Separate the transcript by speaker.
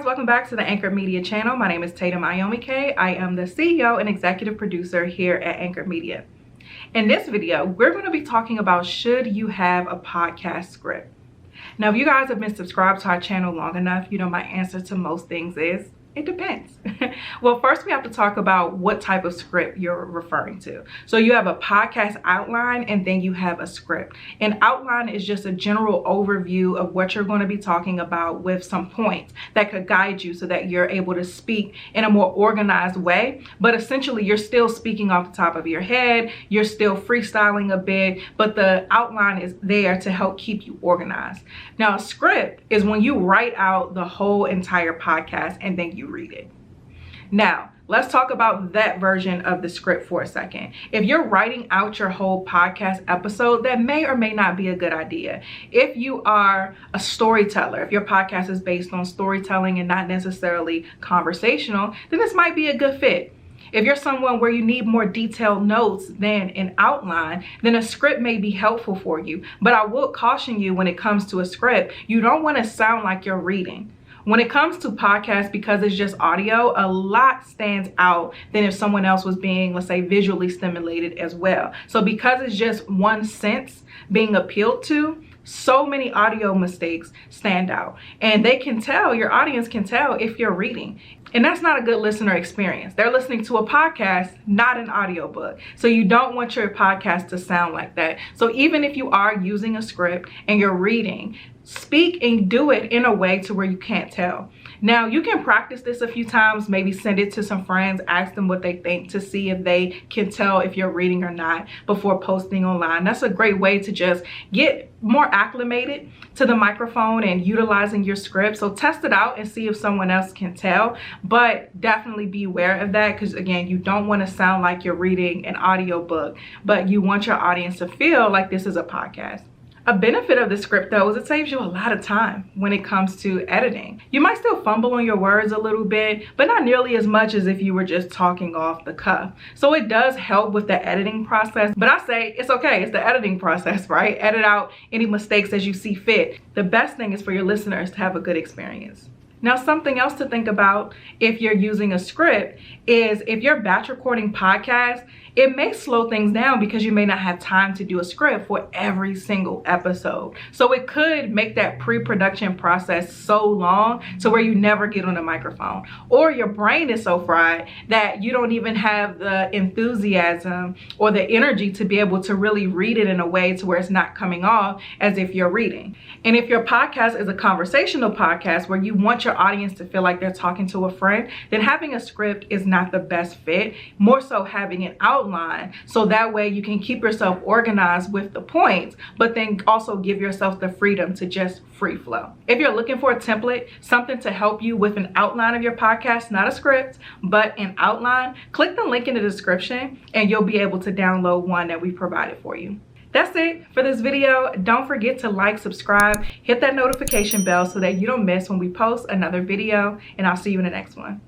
Speaker 1: welcome back to the Anchor Media channel. My name is Tatum Ayomike. I am the CEO and executive producer here at Anchor Media. In this video, we're going to be talking about should you have a podcast script. Now, if you guys have been subscribed to our channel long enough, you know my answer to most things is it depends. Well, first we have to talk about what type of script you're referring to. So you have a podcast outline and then you have a script. An outline is just a general overview of what you're going to be talking about with some points that could guide you so that you're able to speak in a more organized way. But essentially you're still speaking off the top of your head. You're still freestyling a bit, but the outline is there to help keep you organized. Now, a script is when you write out the whole entire podcast and then you read it. Now, let's talk about that version of the script for a second. If you're writing out your whole podcast episode, that may or may not be a good idea. If you are a storyteller, if your podcast is based on storytelling and not necessarily conversational, then this might be a good fit. If you're someone where you need more detailed notes than an outline, then a script may be helpful for you. But I will caution you when it comes to a script, you don't want to sound like you're reading. When it comes to podcasts, because it's just audio, a lot stands out than if someone else was being, let's say, visually stimulated as well. So because it's just one sense being appealed to, so many audio mistakes stand out. And they can tell, your audience can tell if you're reading. And that's not a good listener experience. They're listening to a podcast, not an audiobook. So you don't want your podcast to sound like that. So even if you are using a script and you're reading, speak and do it in a way to where you can't tell. Now, you can practice this a few times, maybe send it to some friends, ask them what they think to see if they can tell if you're reading or not before posting online. That's a great way to just get more acclimated to the microphone and utilizing your script. So test it out and see if someone else can tell, but definitely be aware of that because again, you don't want to sound like you're reading an audiobook, but you want your audience to feel like this is a podcast. A benefit of the script though is it saves you a lot of time when it comes to editing. You might still fumble on your words a little bit, but not nearly as much as if you were just talking off the cuff. So it does help with the editing process, but I say it's okay. It's the editing process, right? Edit out any mistakes as you see fit. The best thing is for your listeners to have a good experience. Now, something else to think about if you're using a script is if you're batch recording podcasts, it may slow things down because you may not have time to do a script for every single episode. So it could make that pre-production process so long to where you never get on the microphone. Or your brain is so fried that you don't even have the enthusiasm or the energy to be able to really read it in a way to where it's not coming off as if you're reading. And if your podcast is a conversational podcast where you want your audience to feel like they're talking to a friend, then having a script is not the best fit. More so having an outline so that way you can keep yourself organized with the points, but then also give yourself the freedom to just free flow. If you're looking for a template, something to help you with an outline of your podcast, not a script, but an outline, click the link in the description and you'll be able to download one that we provided for you. That's it for this video. Don't forget to like, subscribe, hit that notification bell so that you don't miss when we post another video, and I'll see you in the next one.